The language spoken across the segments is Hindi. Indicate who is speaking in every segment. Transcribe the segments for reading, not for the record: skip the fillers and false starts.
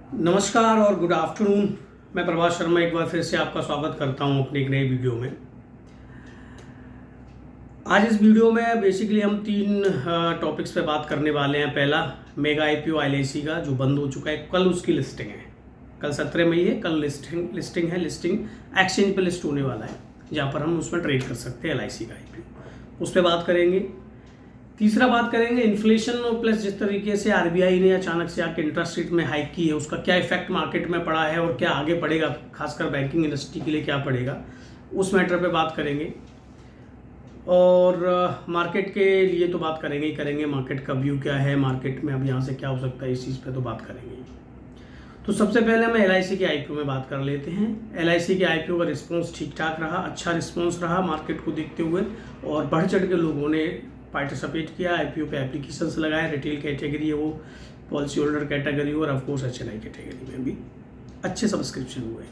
Speaker 1: नमस्कार और गुड आफ्टरनून। मैं प्रभास शर्मा एक बार फिर से आपका स्वागत करता हूं अपनी एक नई वीडियो में। आज इस वीडियो में बेसिकली हम तीन टॉपिक्स पे बात करने वाले हैं। पहला, मेगा आईपीओ एलआईसी का जो बंद हो चुका है, कल उसकी लिस्टिंग है। कल 17 मई है, कल लिस्टिंग एक्सचेंज पे लिस्ट होने वाला है, जहाँ पर हम उसमें ट्रेड कर सकते हैं एलआईसी का आईपीओ। उस पर बात करेंगे। तीसरा बात करेंगे इन्फ्लेशन और प्लस जिस तरीके से आरबीआई ने अचानक से आके इंटरेस्ट रेट में हाइक की है, उसका क्या इफेक्ट मार्केट में पड़ा है और क्या आगे पड़ेगा, खासकर बैंकिंग इंडस्ट्री के लिए क्या पड़ेगा, उस मैटर पे बात करेंगे। और मार्केट के लिए तो बात करेंगे ही करेंगे, मार्केट का व्यू क्या है, मार्केट में अब यहाँ से क्या हो सकता है, इस चीज़ पे तो बात करेंगे। तो सबसे पहले हम एलआईसी के आईपीओ में बात कर लेते हैं। एलआईसी के आईपीओ का रिस्पॉन्स ठीक ठाक रहा, अच्छा रिस्पॉन्स रहा मार्केट को देखते हुए, और बढ़ चढ़ के लोगों ने पार्टिसिपेट किया। आईपीओ पे एप्लीकेशंस लगाए, रिटेल कैटेगरी है वो, पॉलिसी होल्डर कैटेगरी और ऑफकोर्स एचएनआई कैटेगरी में भी अच्छे सब्सक्रिप्शन हुए।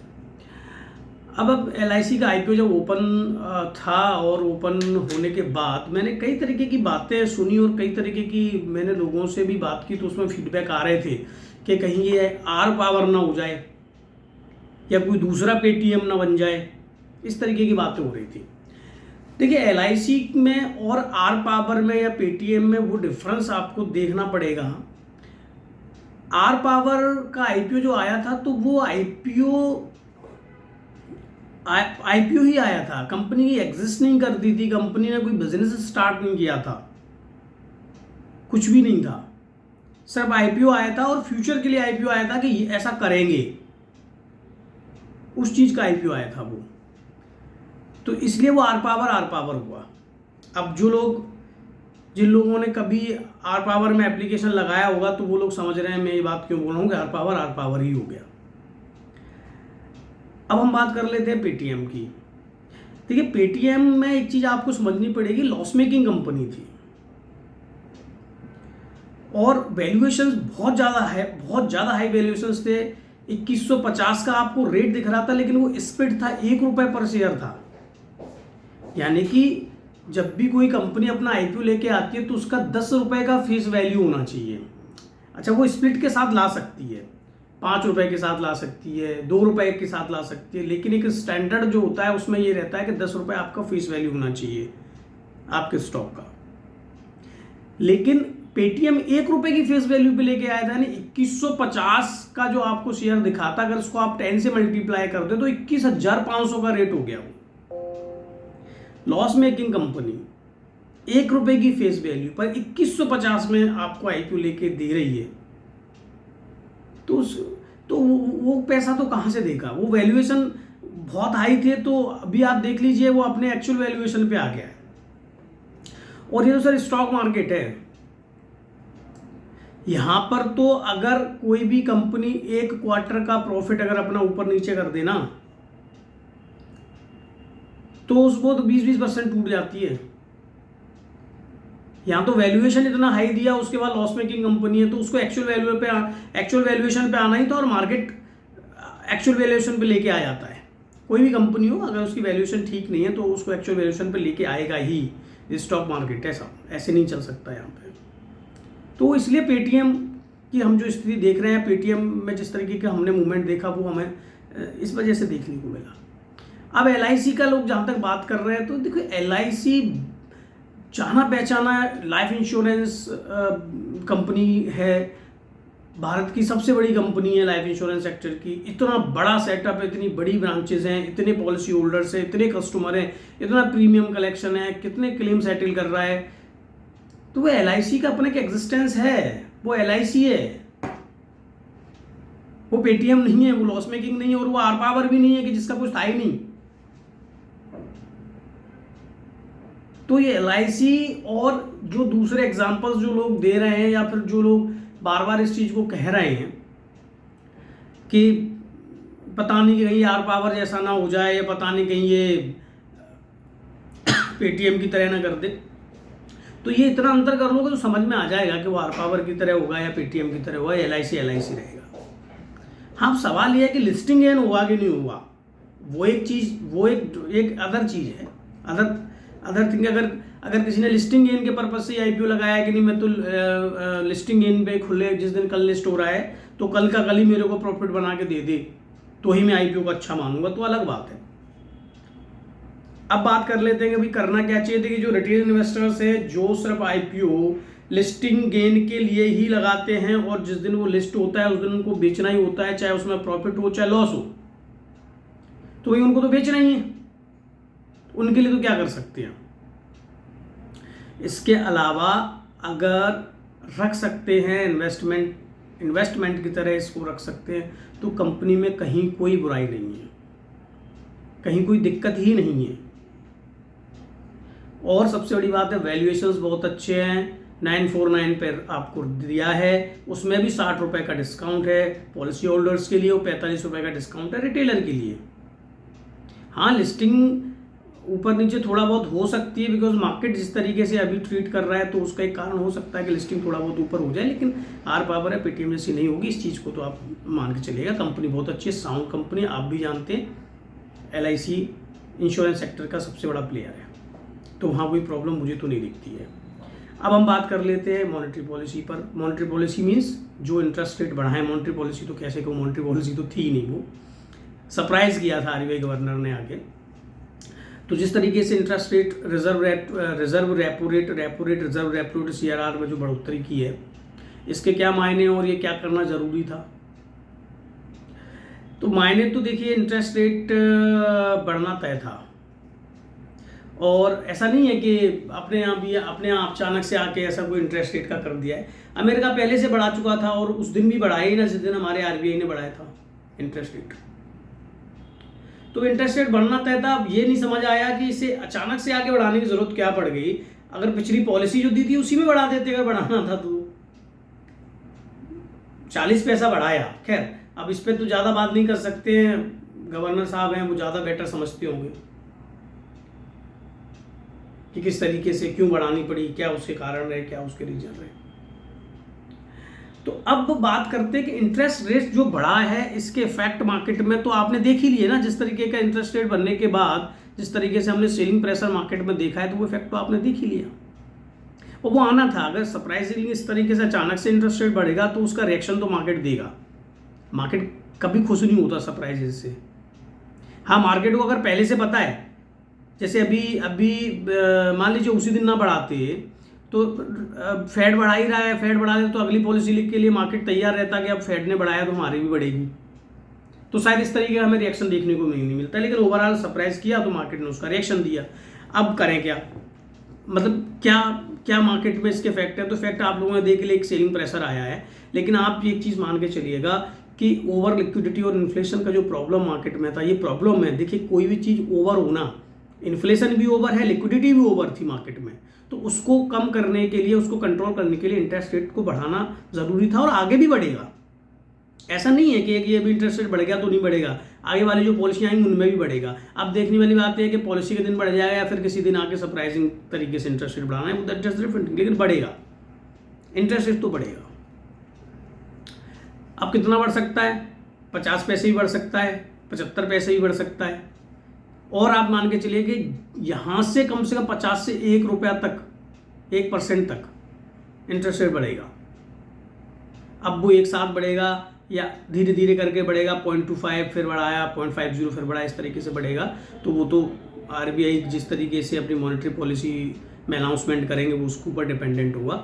Speaker 1: अब एलआईसी का आईपीओ जब ओपन था और ओपन होने के बाद मैंने कई तरीके की बातें सुनी और कई तरीके की मैंने लोगों से भी बात की, तो उसमें फीडबैक आ रहे थे कि कहीं ये आर पावर ना हो जाए या कोई दूसरा पेटीएम ना बन जाए, इस तरीके की बातें हो रही थी। देखिए, एलआईसी में और आर पावर में या पेटीएम में वो डिफरेंस आपको देखना पड़ेगा। आर पावर का आईपीओ जो आया था, तो वो आईपीओ ही आया था, कंपनी एग्जिस्ट नहीं करती थी, कंपनी ने कोई बिजनेस स्टार्ट नहीं किया था, कुछ भी नहीं था, सिर्फ आईपीओ आया था और फ्यूचर के लिए आईपीओ आया था कि ऐसा करेंगे, उस चीज का आईपीओ आया था वो। तो इसलिए वो आर पावर हुआ। अब जिन लोगों ने कभी आर पावर में एप्लीकेशन लगाया होगा, तो वो लोग समझ रहे हैं मैं ये बात क्यों बोल रहा हूँ कि आर पावर ही हो गया। अब हम बात कर लेते हैं पेटीएम की। देखिए, पेटीएम में एक चीज आपको समझनी पड़ेगी, लॉस मेकिंग कंपनी थी और वैल्यूएशन बहुत ज़्यादा हाई वैल्यूएशंस थे। 2150 का आपको रेट दिख रहा था, लेकिन वो स्प्लिट था, ₹1 पर शेयर था। यानी कि जब भी कोई कंपनी अपना आईपीओ लेके आती है तो उसका ₹10 का फेस वैल्यू होना चाहिए। अच्छा, वो स्प्लिट के साथ ला सकती है, ₹5 के साथ ला सकती है, ₹2 के साथ ला सकती है, लेकिन एक स्टैंडर्ड जो होता है उसमें ये रहता है कि ₹10 आपका फेस वैल्यू होना चाहिए आपके स्टॉक का। लेकिन पेटीएम ₹1 की फेस वैल्यू पे लेके आया था, यानी 2150 का जो आपको शेयर दिखाता, अगर उसको आप 10 से मल्टीप्लाई कर दे तो 21,500 का रेट हो गया। वो लॉस मेकिंग कंपनी ₹1 की फेस वैल्यू पर 2150 में आपको आईपीओ लेके दे रही है, तो वो पैसा तो कहां से देगा। वो वैल्यूएशन बहुत हाई थे, तो अभी आप देख लीजिए वो अपने एक्चुअल वैल्यूएशन पे आ गया है। और ये तो सर स्टॉक मार्केट है, यहां पर तो अगर कोई भी कंपनी एक क्वार्टर का प्रॉफिट अगर अपना ऊपर नीचे कर देना, तो उसको तो 20% टूट जाती है। यहां तो वैल्यूएशन इतना हाई दिया, उसके बाद लॉस मेकिंग कंपनी है, तो उसको एक्चुअल वैल्यूएशन पे आना ही था, और मार्केट एक्चुअल वैल्यूएशन पे लेके आ जाता है। कोई भी कंपनी हो, अगर उसकी वैल्यूएशन ठीक नहीं है तो उसको एक्चुअल वैल्यूएशन पे लेके आएगा ही। स्टॉक मार्केट ऐसे नहीं चल सकता यहाँ पे। तो इसलिए पेटीएम की हम जो स्थिति देख रहे हैं, पेटीएम में जिस तरीके का हमने मूवमेंट देखा, वो हमें इस वजह से देखने को मिला। अब एलआईसी का लोग जहाँ तक बात कर रहे हैं, तो देखो, एलआईसी जाना पहचाना लाइफ इंश्योरेंस कंपनी है, भारत की सबसे बड़ी कंपनी है लाइफ इंश्योरेंस सेक्टर की। इतना बड़ा सेटअप है, इतनी बड़ी ब्रांचेज हैं, इतने पॉलिसी होल्डर्स हैं, इतने कस्टमर हैं, इतना प्रीमियम कलेक्शन है, कितने क्लेम सेटल कर रहा है। तो वो एलआईसी का अपने का एग्जिस्टेंस है, वो एलआईसी है, वो पेटीएम नहीं है, वो लॉस मेकिंग नहीं है, और वो आर पावर भी नहीं है कि जिसका कुछ था ही नहीं। तो ये एलआईसी और जो दूसरे एग्जांपल्स जो लोग दे रहे हैं, या फिर जो लोग बार बार इस चीज को कह रहे हैं कि पता नहीं कहीं आर पावर जैसा ना हो जाए, या पता नहीं कहीं ये पेटीएम की तरह ना कर दे, तो ये इतना अंतर कर लोगे तो समझ में आ जाएगा कि वो आर पावर की तरह होगा या पेटीएम की तरह होगा, एलआईसी रहेगा। हाँ, सवाल ये है कि लिस्टिंग गेन हुआ कि नहीं हुआ, वो एक अदर चीज है, अदर थिंग। अगर किसी ने लिस्टिंग गेन के पर्पज से आईपीओ लगाया कि नहीं, मैं तो लिस्टिंग गेन पे खुले जिस दिन कल लिस्ट हो रहा है तो कल का कल ही मेरे को प्रॉफिट बना के दे दे तो ही मैं आईपीओ को अच्छा मानूंगा, तो अलग बात है। अब बात कर लेते हैं कि भाई करना क्या चाहिए। देखिए जो रिटेल इन्वेस्टर्स है जो सिर्फ आईपीओ लिस्टिंग गेन के लिए ही लगाते हैं और जिस दिन वो लिस्ट होता है उस दिन उनको बेचना ही होता है, चाहे उसमें प्रॉफिट हो चाहे लॉस हो, तो भाई उनको तो बेचना ही है, उनके लिए तो क्या कर सकते हैं। इसके अलावा अगर रख सकते हैं इन्वेस्टमेंट की तरह इसको रख सकते हैं तो कंपनी में कहीं कोई बुराई नहीं है, कहीं कोई दिक्कत ही नहीं है। और सबसे बड़ी बात है वैल्यूएशंस बहुत अच्छे हैं, 949 पर आपको दिया है, उसमें भी 60 रुपये का डिस्काउंट है पॉलिसी होल्डर्स के लिए और 45 रुपये का डिस्काउंट है रिटेलर के लिए। हाँ लिस्टिंग ऊपर नीचे थोड़ा बहुत हो सकती है बिकॉज मार्केट जिस तरीके से अभी ट्रीट कर रहा है तो उसका एक कारण हो सकता है कि लिस्टिंग थोड़ा बहुत ऊपर हो जाए, लेकिन आर पावर है पेटीएम जैसी नहीं होगी, इस चीज़ को तो आप मान के चलिएगा। कंपनी बहुत अच्छी है, साउंड कंपनी, आप भी जानते हैं LIC इंश्योरेंस सेक्टर का सबसे बड़ा प्लेयर है, तो वहाँ कोई प्रॉब्लम मुझे तो नहीं दिखती है। अब हम बात कर लेते हैं मॉनेटरी पॉलिसी पर। मॉनेटरी पॉलिसी मीन्स जो इंटरेस्ट रेट बढ़ा है, मॉनेटरी पॉलिसी तो कैसे कहूँ, मॉनेटरी पॉलिसी तो थी नहीं, वो सरप्राइज किया था RBI गवर्नर ने आगे। तो जिस तरीके से interest rate reserve repo rate reserve repo rate CRR में जो बढ़ोतरी की है, इसके क्या मायने और ये क्या करना जरूरी था। तो मायने तो देखिए इंटरेस्ट रेट बढ़ना तय था और ऐसा नहीं है कि अपने आप अचानक से आके ऐसा कोई इंटरेस्ट रेट का कर दिया है। अमेरिका पहले से बढ़ा चुका था और उस दिन भी बढ़ाया ही ना जिस दिन हमारे RBI ने बढ़ाया था इंटरेस्ट रेट। तो इंटरेस्ट रेट बढ़ना तय था। अब ये नहीं समझ आया कि इसे अचानक से आके बढ़ाने की जरूरत क्या पड़ गई, अगर पिछली पॉलिसी जो दी थी उसी में बढ़ा देते अगर बढ़ाना था तो। 40 पैसा बढ़ाया, खैर अब इस पर तो ज़्यादा बात नहीं कर सकते हैं, गवर्नर साहब हैं वो ज़्यादा बेटर समझते होंगे कि किस तरीके से क्यों बढ़ानी पड़ी, क्या उसके कारण रहे, क्या उसके रीजन रहे। तो अब बात करते हैं कि इंटरेस्ट रेट जो बढ़ा है इसके इफेक्ट मार्केट में तो आपने देख ही लिया ना, जिस तरीके का इंटरेस्ट रेट बढ़ने के बाद जिस तरीके से हमने सेलिंग प्रेशर मार्केट में देखा है तो वो इफेक्ट तो आपने देख ही लिया और वो आना था। अगर सरप्राइजिंगली इस तरीके से अचानक से इंटरेस्ट रेट बढ़ेगा तो उसका रिएक्शन तो मार्केट देगा। मार्केट कभी खुश नहीं होता सरप्राइजेज से। हाँ मार्केट को अगर पहले से पता है, जैसे अभी मान लीजिए उसी दिन ना बढ़ाते तो फेड बढ़ा ही रहा है, फेड बढ़ा दे तो अगली पॉलिसी लिख के लिए मार्केट तैयार रहता कि अब फेड ने बढ़ाया तो हमारी भी बढ़ेगी, तो शायद इस तरीके का हमें रिएक्शन देखने को नहीं मिलता। लेकिन ओवरऑल सरप्राइज किया तो मार्केट ने उसका रिएक्शन दिया। अब करें क्या, मतलब क्या मार्केट में इसके इफेक्ट है। तो इफेक्ट आप लोगों ने देख लिया, एक सेलिंग प्रेशर आया है, लेकिन आप एक चीज़ मान के चलिएगा कि ओवर लिक्विडिटी और इन्फ्लेशन का जो प्रॉब्लम मार्केट में था, ये प्रॉब्लम है। देखिए कोई भी चीज़ ओवर होना, इन्फ्लेशन भी ओवर है, लिक्विडिटी भी ओवर थी मार्केट में, तो उसको कम करने के लिए, उसको कंट्रोल करने के लिए इंटरेस्ट रेट को बढ़ाना ज़रूरी था और आगे भी बढ़ेगा। ऐसा नहीं है कि ये भी इंटरेस्ट रेट बढ़ गया तो नहीं बढ़ेगा, आगे वाली जो पॉलिसियाँ आएंगी उनमें भी बढ़ेगा। अब देखने वाली बात है कि पॉलिसी के दिन बढ़ जाएगा या फिर किसी दिन आके सरप्राइजिंग तरीके से इंटरेस्ट रेट बढ़ाना है, दैट इज डिफरेंट, लेकिन बढ़ेगा, इंटरेस्ट रेट तो बढ़ेगा। अब कितना बढ़ सकता है, 50 पैसे भी बढ़ सकता है, 75 पैसे भी बढ़ सकता है, और आप मान के चलिए कि यहाँ से कम 50 से 1 रुपया तक, 1% तक इंटरेस्ट रेट बढ़ेगा। अब वो एक साथ बढ़ेगा या धीरे धीरे करके बढ़ेगा, 0.25 फिर बढ़ाया, 0.50 फिर बढ़ाया, इस तरीके से बढ़ेगा। तो वो तो RBI जिस तरीके से अपनी मॉनेटरी पॉलिसी में अनाउंसमेंट करेंगे वो उसके ऊपर डिपेंडेंट होगा।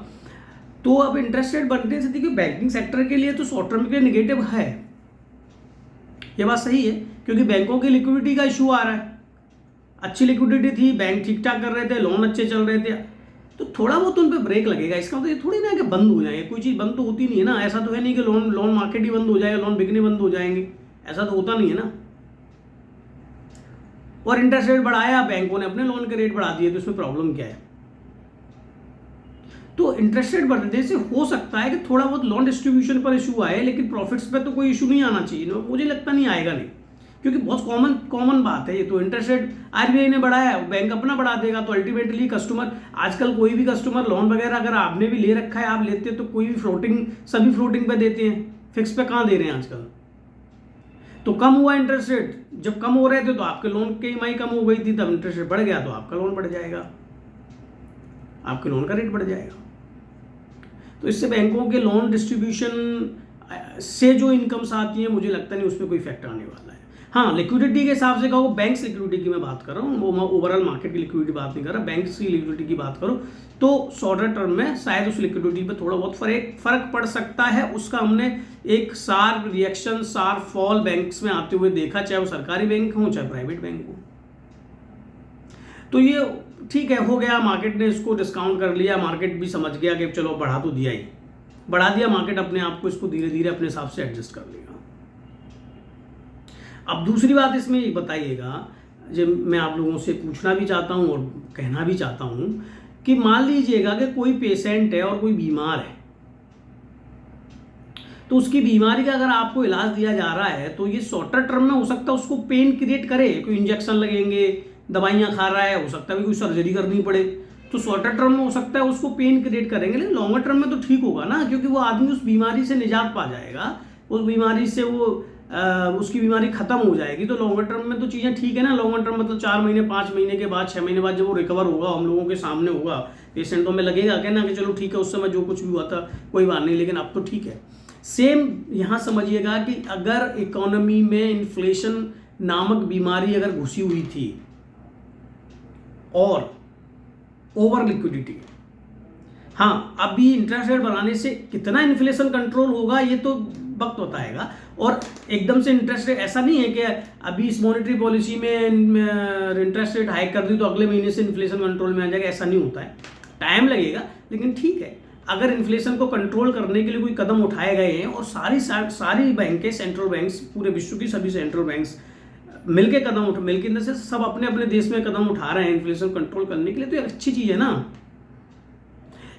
Speaker 1: तो अब इंटरेस्ट रेट बढ़ने से देखिए बैंकिंग सेक्टर के लिए तो शॉर्ट टर्म के लिए निगेटिव है, ये बात सही है, क्योंकि बैंकों की लिक्विडिटी का इशू आ रहा है। अच्छी लिक्विडिटी थी, बैंक ठीक ठाक कर रहे थे, लोन अच्छे चल रहे थे, तो थोड़ा बहुत उन पर ब्रेक लगेगा। इसका मतलब ये थोड़ी ना कि बंद हो जाएंगे, कोई चीज़ बंद तो होती नहीं है ना। ऐसा तो है नहीं कि लोन मार्केट ही बंद हो जाएगा, लोन बिकने बंद हो जाएंगे, ऐसा तो होता नहीं है ना। और इंटरेस्ट रेट बढ़ाया, बैंकों ने अपने लोन के रेट बढ़ा दिए, तो इसमें प्रॉब्लम क्या है। तो इंटरेस्ट रेट बढ़ने से हो सकता है कि थोड़ा बहुत लोन डिस्ट्रीब्यूशन पर इशू आए, लेकिन प्रॉफिट्स पे तो कोई इशू नहीं आना चाहिए। मुझे लगता नहीं आएगा, नहीं, क्योंकि बहुत कॉमन बात है ये। तो इंटरेस्ट रेट RBI ने बढ़ाया, बैंक अपना बढ़ा देगा, तो अल्टीमेटली कस्टमर, आजकल कोई भी कस्टमर लोन वगैरह अगर आपने भी ले रखा है, आप लेते तो कोई भी फ्लोटिंग, सभी फ्लोटिंग पे देते हैं, फिक्स पे कहाँ दे रहे हैं आजकल। तो कम हुआ इंटरेस्ट रेट, जब कम हो रहे थे तो आपके लोन की EMI कम हो गई थी, तब इंटरेस्ट रेट बढ़ गया तो आपका लोन बढ़ जाएगा, आपके लोन का रेट बढ़ जाएगा। तो इससे बैंकों के लोन डिस्ट्रीब्यूशन से जो इनकम्स आती हैं, मुझे लगता नहीं उस पर कोई इफेक्ट आने वाला है। हाँ, लिक्विडिटी के हिसाब से कहो, बैंक्स लिक्विडिटी की मैं बात कर रहा हूँ, वो मैं ओवरऑल मार्केट की लिक्विडिटी बात नहीं कर रहा, बैंक्स की लिक्विडिटी की बात करो तो शॉर्टर टर्म में शायद उस लिक्विडिटी पे थोड़ा बहुत फर्क पड़ सकता है। उसका हमने एक sharp reaction, sharp fall banks में आते हुए देखा, चाहे वो सरकारी बैंक हो चाहे प्राइवेट बैंक हो। तो ये ठीक है, हो गया, मार्केट ने इसको डिस्काउंट कर लिया, मार्केट भी समझ गया कि चलो बढ़ा तो दिया ही, बढ़ा दिया, मार्केट अपने आप को इसको धीरे धीरे अपने हिसाब से एडजस्ट कर लेगा। अब दूसरी बात इसमें ये बताइएगा, जब मैं आप लोगों से पूछना भी चाहता हूँ और कहना भी चाहता हूँ कि मान लीजिएगा कि कोई पेशेंट है और कोई बीमार है, तो उसकी बीमारी का अगर आपको इलाज दिया जा रहा है तो ये शॉर्टर टर्म में हो सकता है उसको पेन क्रिएट करे, कोई इंजेक्शन लगेंगे, दवाइयाँ खा रहा है, हो सकता है कोई सर्जरी करनी पड़े, तो शॉर्टर टर्म में हो सकता है उसको पेन क्रिएट करेंगे, लेकिन लॉन्गर टर्म में तो ठीक होगा ना, क्योंकि वो आदमी उस बीमारी से निजात पा जाएगा, उस बीमारी से वो उसकी बीमारी खत्म हो जाएगी। तो लॉन्गर टर्म में तो चीज़ें ठीक है ना। लॉन्गर टर्म मतलब 4 महीने 5 महीने के बाद 6 महीने बाद जब वो रिकवर होगा, हम लोगों के सामने होगा, पेशेंटों में लगेगा कहना कि चलो ठीक है, उस समय जो कुछ भी हुआ था कोई बात नहीं, लेकिन अब तो ठीक है। सेम यहाँ समझिएगा कि अगर इकोनॉमी में इन्फ्लेशन नामक बीमारी अगर घुसी हुई थी और ओवर लिक्विडिटी, हाँ, अभी इंटरेस्ट रेट बढ़ाने से कितना इन्फ्लेशन कंट्रोल होगा ये तो वक्त बताएगा। और एकदम से इंटरेस्ट रेट ऐसा नहीं है कि अभी इस मॉनेटरी पॉलिसी में इंटरेस्ट रेट हाइक कर दी तो अगले महीने से इन्फ्लेशन कंट्रोल में आ जाएगा, ऐसा नहीं होता है, टाइम लगेगा, लेकिन ठीक है। अगर इन्फ्लेशन को कंट्रोल करने के लिए कोई कदम उठाए गए हैं और सारी बैंकें, सेंट्रल बैंक्स, पूरे विश्व की सभी सेंट्रल बैंक्स मिलके इन से सब अपने अपने देश में कदम उठा रहे हैं इन्फ्लेशन कंट्रोल करने के लिए, तो ये अच्छी चीज़ है ना।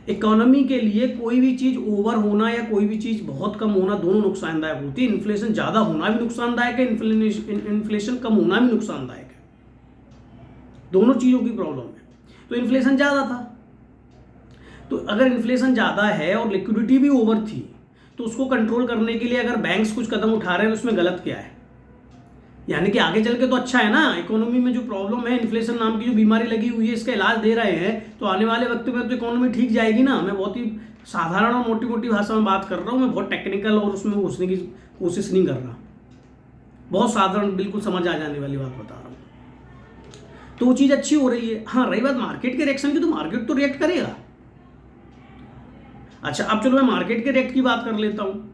Speaker 1: इकोनॉमी के लिए कोई भी चीज़ ओवर होना या कोई भी चीज़ बहुत कम होना दोनों नुकसानदायक होती है। इन्फ्लेशन ज़्यादा होना भी नुकसानदायक है, इन्फ्लेशन कम होना भी नुकसानदायक है, दोनों चीज़ों की प्रॉब्लम है। तो इन्फ्लेशन ज़्यादा था, तो अगर इन्फ्लेशन ज़्यादा है और लिक्विडिटी भी ओवर थी, तो उसको कंट्रोल करने के लिए अगर बैंक्स कुछ कदम उठा रहे हैं तो उसमें गलत क्या है? यानी कि आगे चल के तो अच्छा है ना। इकोनॉमी में जो प्रॉब्लम है, इन्फ्लेशन नाम की जो बीमारी लगी हुई है, इसका इलाज दे रहे हैं, तो आने वाले वक्त में तो इकोनॉमी ठीक जाएगी ना। मैं बहुत ही साधारण और मोटी मोटी भाषा में बात कर रहा हूँ, मैं बहुत टेक्निकल और उसमें घुसने की कोशिश नहीं कर रहा, बहुत साधारण, बिल्कुल समझ आ जाने वाली बात बता रहा हूँ। तो वो चीज़ अच्छी हो रही है। हाँ, रही बात मार्केट के रिएक्शन की, तो मार्केट तो रिएक्ट करेगा। अच्छा, अब चलो मैं मार्केट के रिएक्ट की बात कर लेता हूँ।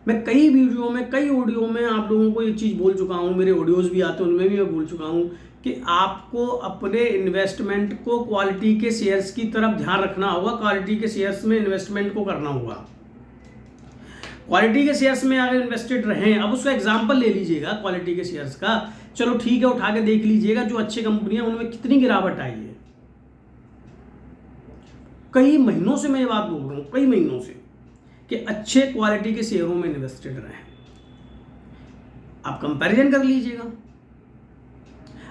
Speaker 1: मैं कई वीडियो में, कई ऑडियो में आप लोगों को ये चीज़ बोल चुका हूँ, मेरे ऑडियोज़ भी आते हैं उनमें भी मैं बोल चुका हूँ कि आपको अपने इन्वेस्टमेंट को क्वालिटी के शेयर्स की तरफ ध्यान रखना होगा, क्वालिटी के शेयर्स में इन्वेस्टमेंट को करना होगा। क्वालिटी के शेयर्स में अगर इन्वेस्टेड रहें, अब उसका एग्जाम्पल ले लीजिएगा क्वालिटी के शेयर्स का, चलो ठीक है, उठा के देख लीजिएगा जो अच्छी कंपनियां उनमें कितनी गिरावट आई है। कई महीनों से मैं ये बात बोल रहा हूँ, कई महीनों से, कि अच्छे क्वालिटी के शेयरों में इन्वेस्टेड रहें। आप कंपैरिजन कर लीजिएगा।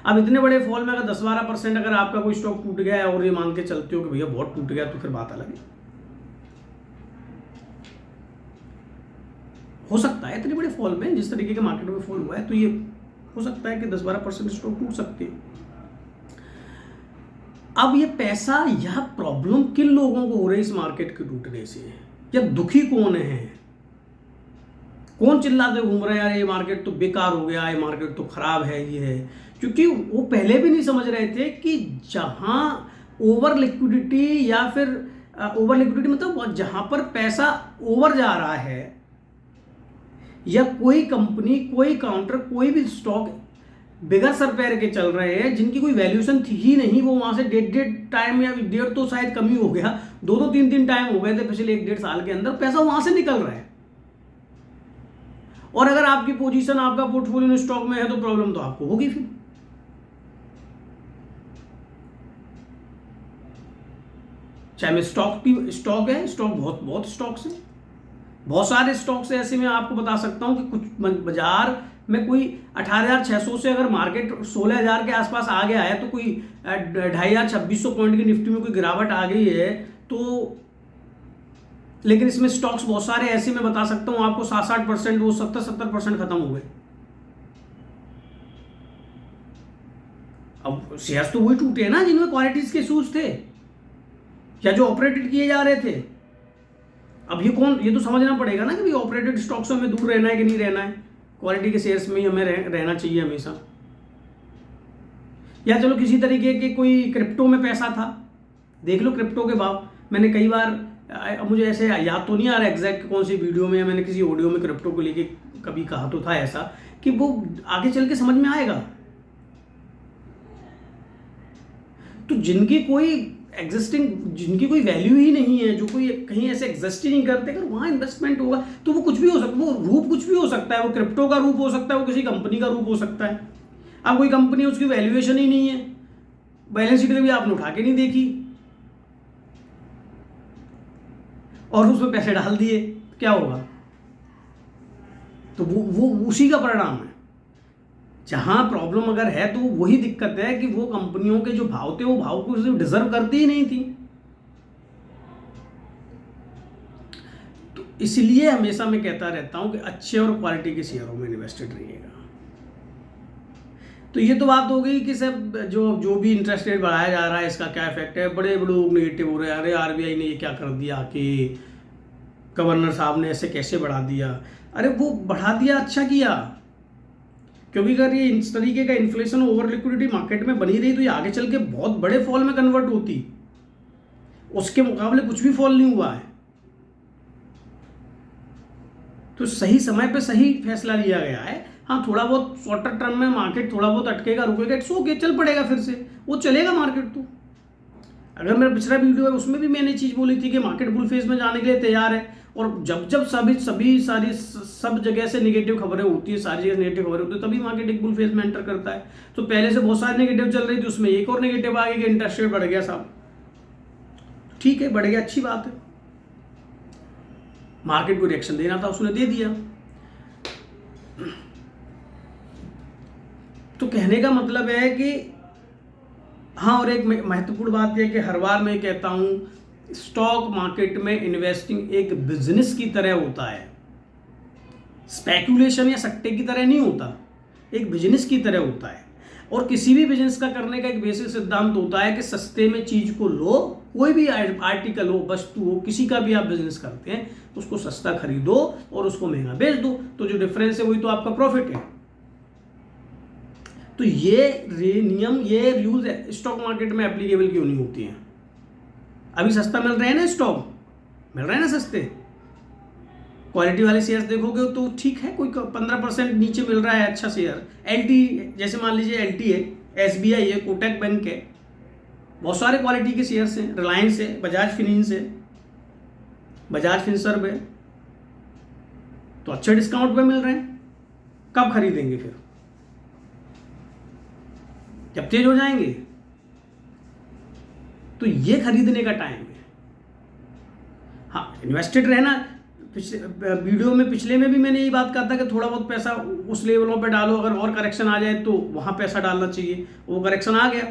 Speaker 1: अब इतने बड़े फॉल में अगर 10-12% अगर आपका कोई स्टॉक टूट गया है और ये मान के चलते हो कि भैया बहुत टूट गया, तो फिर बात अलग है। हो सकता है इतने बड़े फॉल में, जिस तरीके के मार्केट में फॉल हुआ है, तो ये हो सकता है कि 10-12% स्टॉक टूट सकते हैं। अब ये पैसा या प्रॉब्लम किन लोगों को हो रही है इस मार्केट के टूटने से, या दुखी कौन है, कौन चिल्लाते घूम रहा है यार ये मार्केट तो बेकार हो गया, ये मार्केट तो खराब है, ये है। क्योंकि वो पहले भी नहीं समझ रहे थे कि जहां ओवर लिक्विडिटी या फिर ओवर लिक्विडिटी मतलब जहां पर पैसा ओवर जा रहा है, या कोई कंपनी, कोई काउंटर, कोई भी स्टॉक बिगर सर पैर के चल रहे हैं जिनकी कोई वैल्यूएशन थी ही नहीं, वो वहां से डेढ़ टाइम या डेढ़ तो शायद कम ही हो गया, 2-3 टाइम हो गए थे पिछले 1-1.5 साल के अंदर, पैसा वहां से निकल रहा है। और अगर आपकी पोजीशन, आपका पोर्टफोलियो स्टॉक में है तो प्रॉब्लम तो आपको होगी फिर। चाहे मैं स्टॉक है, स्टॉक बहुत स्टॉक्स है, बहुत सारे स्टॉक्स ऐसे में आपको बता सकता हूं कि कुछ बाजार में कोई 18,600 से अगर मार्केट 16,000 के आसपास आ गया है, तो कोई 2,500-2,600 पॉइंट की निफ्टी में कोई गिरावट आ गई है, तो लेकिन इसमें स्टॉक्स बहुत सारे ऐसे मैं बता सकता हूं आपको 60-60%, वो 70% खत्म हो गए। अब शेयर्स तो वही टूटे हैं ना जिनमें क्वालिटीज के इश्यूज थे या जो ऑपरेटेड किए जा रहे थे। अब ये तो समझना पड़ेगा ना कि भाई ऑपरेटेड स्टॉक से हमें दूर रहना है कि नहीं रहना है, क्वालिटी के शेयर्स में ही हमें रहना चाहिए हमेशा। या चलो किसी तरीके के कोई क्रिप्टो में पैसा था, देख लो क्रिप्टो के भाव। मैंने कई बार, मुझे ऐसे याद तो नहीं आ रहा एग्जैक्ट कौन सी वीडियो में, मैंने किसी ऑडियो में क्रिप्टो को लेके कभी कहा तो था ऐसा कि वो आगे चल के समझ में आएगा। तो जिनकी कोई वैल्यू ही नहीं है, जो कोई कहीं ऐसे एग्जिस्ट ही नहीं करते, अगर वहां इन्वेस्टमेंट होगा तो वो कुछ भी हो सकता है, वो रूप कुछ भी हो सकता है, वो क्रिप्टो का रूप हो सकता है, वो किसी कंपनी का रूप हो सकता है। अब कोई कंपनी उसकी वैल्यूएशन ही नहीं है, बैलेंस शीट कभी आपने उठा के नहीं देखी और उसमें पैसे डाल दिए, क्या होगा? तो वो उसी का परिणाम है। जहां प्रॉब्लम अगर है तो वही दिक्कत है कि वो कंपनियों के जो भाव थे वो भाव को डिजर्व करती ही नहीं थी। तो इसलिए हमेशा मैं कहता रहता हूं कि अच्छे और क्वालिटी के शेयरों में इन्वेस्टेड रहिएगा। तो ये तो बात हो गई कि सब जो भी इंटरेस्ट रेट बढ़ाया जा रहा है इसका क्या इफेक्ट है। बड़े लोग नेगेटिव हो रहे हैं, अरे आरबीआई ने ये क्या कर दिया कि गवर्नर साहब ने ऐसे कैसे बढ़ा दिया। अरे वो बढ़ा दिया, अच्छा किया, क्योंकि अगर ये इस तरीके का इन्फ्लेशन ओवर लिक्विडिटी मार्केट में बनी रही तो ये आगे चल के बहुत बड़े फॉल में कन्वर्ट होती। उसके मुकाबले कुछ भी फॉल नहीं हुआ है। तो सही समय पे सही फैसला लिया गया है। हाँ, थोड़ा बहुत शॉर्टर टर्म में मार्केट थोड़ा बहुत अटकेगा, रुकेगा, इट्स ओके, चल पड़ेगा, फिर से वो चलेगा मार्केट। तो अगर मेरा पिछला वीडियो है उसमें भी मैंने चीज बोली थी कि मार्केट बुल फेज में जाने के लिए तैयार है। और जब सब जगह से नेगेटिव खबरें होती है, सारी जगह नेगेटिव खबरें होती है, तभी मार्केट एक बुल फेज में एंटर करता है। तो पहले से बहुत सारे नेगेटिव चल रही थी, उसमें एक और नेगेटिव आ गया कि इंटरेस्ट रेट बढ़ गया साहब। ठीक है, बढ़ गया, अच्छी बात है। मार्केट को रिएक्शन देना था, उसने दे दिया। तो कहने का मतलब है कि हाँ, और एक महत्वपूर्ण बात यह कि हर बार मैं कहता हूं, स्टॉक मार्केट में इन्वेस्टिंग एक बिजनेस की तरह होता है, स्पेकुलेशन या सट्टे की तरह नहीं होता, एक बिजनेस की तरह होता है। और किसी भी बिजनेस का करने का एक बेसिक सिद्धांत होता है कि सस्ते में चीज को लो, कोई भी आर्टिकल हो, वस्तु हो, किसी का भी आप बिजनेस करते हैं, उसको सस्ता खरीदो और उसको महंगा बेच दो, तो जो डिफरेंस है वही तो आपका प्रॉफिट है। तो ये नियम, ये रूल्स स्टॉक मार्केट में एप्लीकेबल क्यों नहीं होती हैं? अभी सस्ता मिल रहा है ना, स्टॉक मिल रहा है ना सस्ते, क्वालिटी वाले शेयर्स देखोगे तो ठीक है, कोई 15% नीचे मिल रहा है अच्छा शेयर। एलटी, जैसे मान लीजिए एलटी है, एसबीआई है, कोटक बैंक है, बहुत सारे क्वालिटी के शेयर्स हैं, रिलायंस है, बजाज फिनिंस है, बजाज फिनसर्व है, तो अच्छे डिस्काउंट पे मिल रहे हैं। कब खरीदेंगे फिर? जब तेज हो जाएंगे। तो ये खरीदने का टाइम है। हाँ, इन्वेस्टेड रहना। वीडियो में पिछले में भी मैंने यही बात कहा था कि थोड़ा बहुत पैसा उस लेवलों पे डालो, अगर और करेक्शन आ जाए तो वहां पैसा डालना चाहिए। वो करेक्शन आ गया,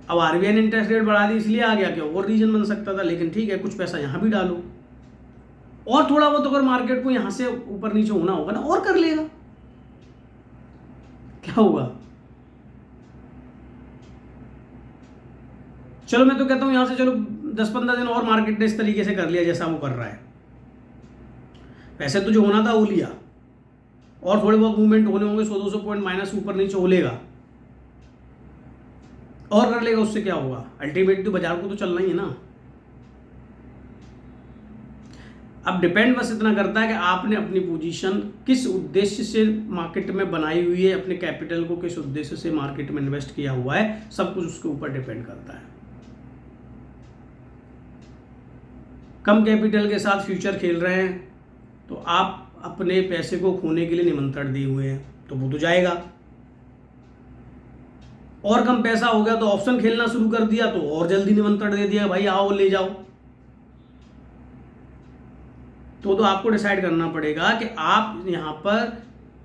Speaker 1: अब आरबीआई ने इंटरेस्ट रेट बढ़ा दी इसलिए आ गया, क्या और रीजन बन सकता था, लेकिन ठीक है, कुछ पैसा यहां भी डालो। और थोड़ा बहुत अगर मार्केट को यहां से ऊपर नीचे होना होगा ना, और कर लेगा, क्या होगा? चलो मैं तो कहता हूं यहां से चलो 10-15 दिन और मार्केट ने इस तरीके से कर लिया जैसा वो कर रहा है। वैसे तो जो होना था वो लिया, और थोड़े बहुत मूवमेंट होने होंगे, 100-200 पॉइंट माइनस ऊपर नीचे हो लेगा, और कर लेगा, उससे क्या होगा? अल्टीमेटली तो बाजार को तो चलना ही है ना। अब डिपेंड बस इतना करता है कि आपने अपनी पोजीशन किस उद्देश्य से मार्केट में बनाई हुई है, अपने कैपिटल को किस उद्देश्य से मार्केट में इन्वेस्ट किया हुआ है, सब कुछ उसके ऊपर डिपेंड करता है। कम कैपिटल के साथ फ्यूचर खेल रहे हैं तो आप अपने पैसे को खोने के लिए निमंत्रण दिए हुए हैं, तो वो तो जाएगा। और कम पैसा हो गया तो ऑप्शन खेलना शुरू कर दिया, तो और जल्दी निमंत्रण दे दिया, भाई आओ ले जाओ। तो आपको डिसाइड करना पड़ेगा कि आप यहां पर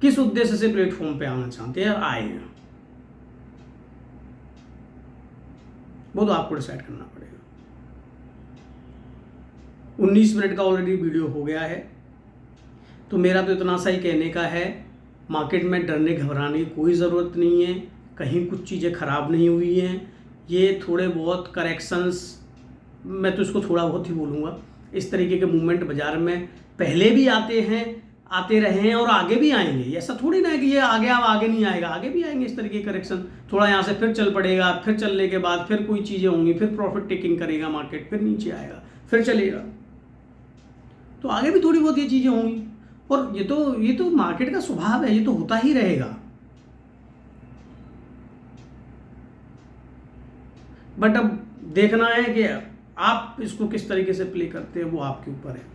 Speaker 1: किस उद्देश्य से प्लेटफॉर्म पे आना चाहते हैं, आए हैं, वो तो आपको डिसाइड करना पड़ेगा। 19 मिनट का ऑलरेडी वीडियो हो गया है, तो मेरा तो इतना सा ही कहने का है, मार्केट में डरने घबराने की कोई ज़रूरत नहीं है, कहीं कुछ चीज़ें ख़राब नहीं हुई हैं। ये थोड़े बहुत करेक्शंस मैं तो इसको थोड़ा बहुत ही बोलूँगा। इस तरीके के मूवमेंट बाजार में पहले भी आते हैं, आते रहे हैं और आगे भी आएंगे। ऐसा थोड़ी ना है कि ये आ गया अब आगे नहीं आएगा, आगे भी आएंगे इस तरीके के करेक्शन। थोड़ा यहाँ से फिर चल पड़ेगा, फिर चलने के बाद फिर कोई चीज़ें होंगी, फिर प्रॉफिट टेकिंग करेगा मार्केट, फिर नीचे आएगा, फिर चलेगा। तो आगे भी थोड़ी बहुत ये चीज़ें होंगी और ये तो मार्केट का स्वभाव है, ये तो होता ही रहेगा। बट अब देखना है कि आप इसको किस तरीके से प्ले करते हैं, वो आपके ऊपर है।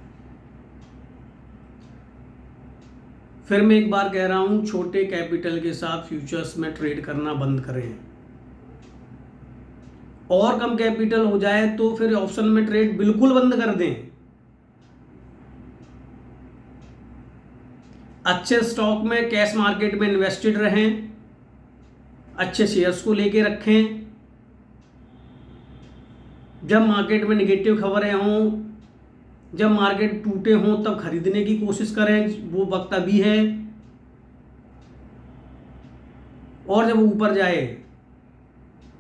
Speaker 1: फिर मैं एक बार कह रहा हूं, छोटे कैपिटल के साथ फ्यूचर्स में ट्रेड करना बंद करें। और कम कैपिटल हो जाए तो फिर ऑप्शन में ट्रेड बिल्कुल बंद कर दें। अच्छे स्टॉक में, कैश मार्केट में इन्वेस्टेड रहें, अच्छे शेयर्स को लेके रखें। जब मार्केट में निगेटिव खबरें हों, जब मार्केट टूटे हों, तब खरीदने की कोशिश करें, वो वक्त अभी है। और जब ऊपर जाए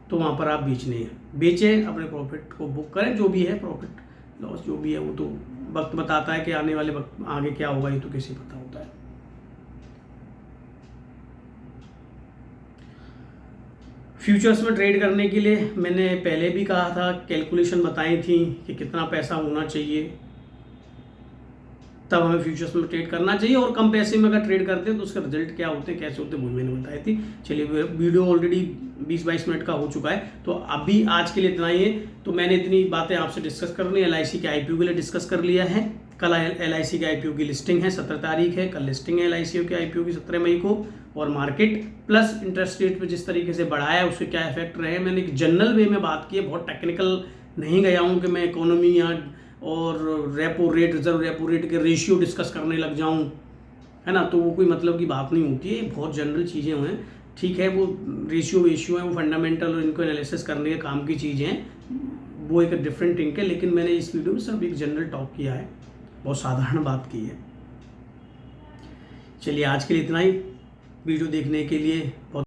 Speaker 1: तो वहां पर आप बेचें, अपने प्रॉफिट को बुक करें। जो भी है प्रॉफिट लॉस जो भी है वो तो वक्त बताता है कि आने वाले वक्त आगे क्या होगा, ये तो किसी पता होता है। फ्यूचर्स में ट्रेड करने के लिए मैंने पहले भी कहा था, कैलकुलेशन बताई थी कि कितना पैसा होना चाहिए, तब हमें फ्यूचर्स में ट्रेड करना चाहिए। और कम पैसे में अगर ट्रेड करते हैं तो उसके रिजल्ट क्या होते हैं, कैसे होते हैं, वो मैंने बताई थी। चलिए, वीडियो ऑलरेडी 20-22 मिनट का हो चुका है, तो अभी आज के लिए इतना ही है। तो मैंने इतनी बातें आपसे डिस्कस कर ली। LIC के IPO के लिए डिस्कस कर लिया है। कल LIC के IPO की लिस्टिंग है, 17 तारीख है, कल लिस्टिंग है LIC के IPO की 17 मई को। और मार्केट प्लस इंटरेस्ट रेट पे जिस तरीके से बढ़ाया है उसके क्या इफेक्ट रहे, मैंने एक जनरल वे में बात की है, बहुत टेक्निकल नहीं गया हूँ कि मैं इकोनॉमी या और repo rate, reserve repo rate के रेशियो डिस्कस करने लग जाऊं, है ना। तो वो कोई मतलब की बात नहीं होती है, बहुत जनरल चीज़ें हैं। ठीक है, वो रेशियो है, वो फंडामेंटल और इनको एनालिसिस करने के काम की चीज़ें हैं, वो एक डिफरेंट थिंग है। लेकिन मैंने इस वीडियो में सिर्फ एक जनरल टॉक किया है, बहुत साधारण बात की है। चलिए, आज के लिए इतना ही। वीडियो देखने के लिए बहुत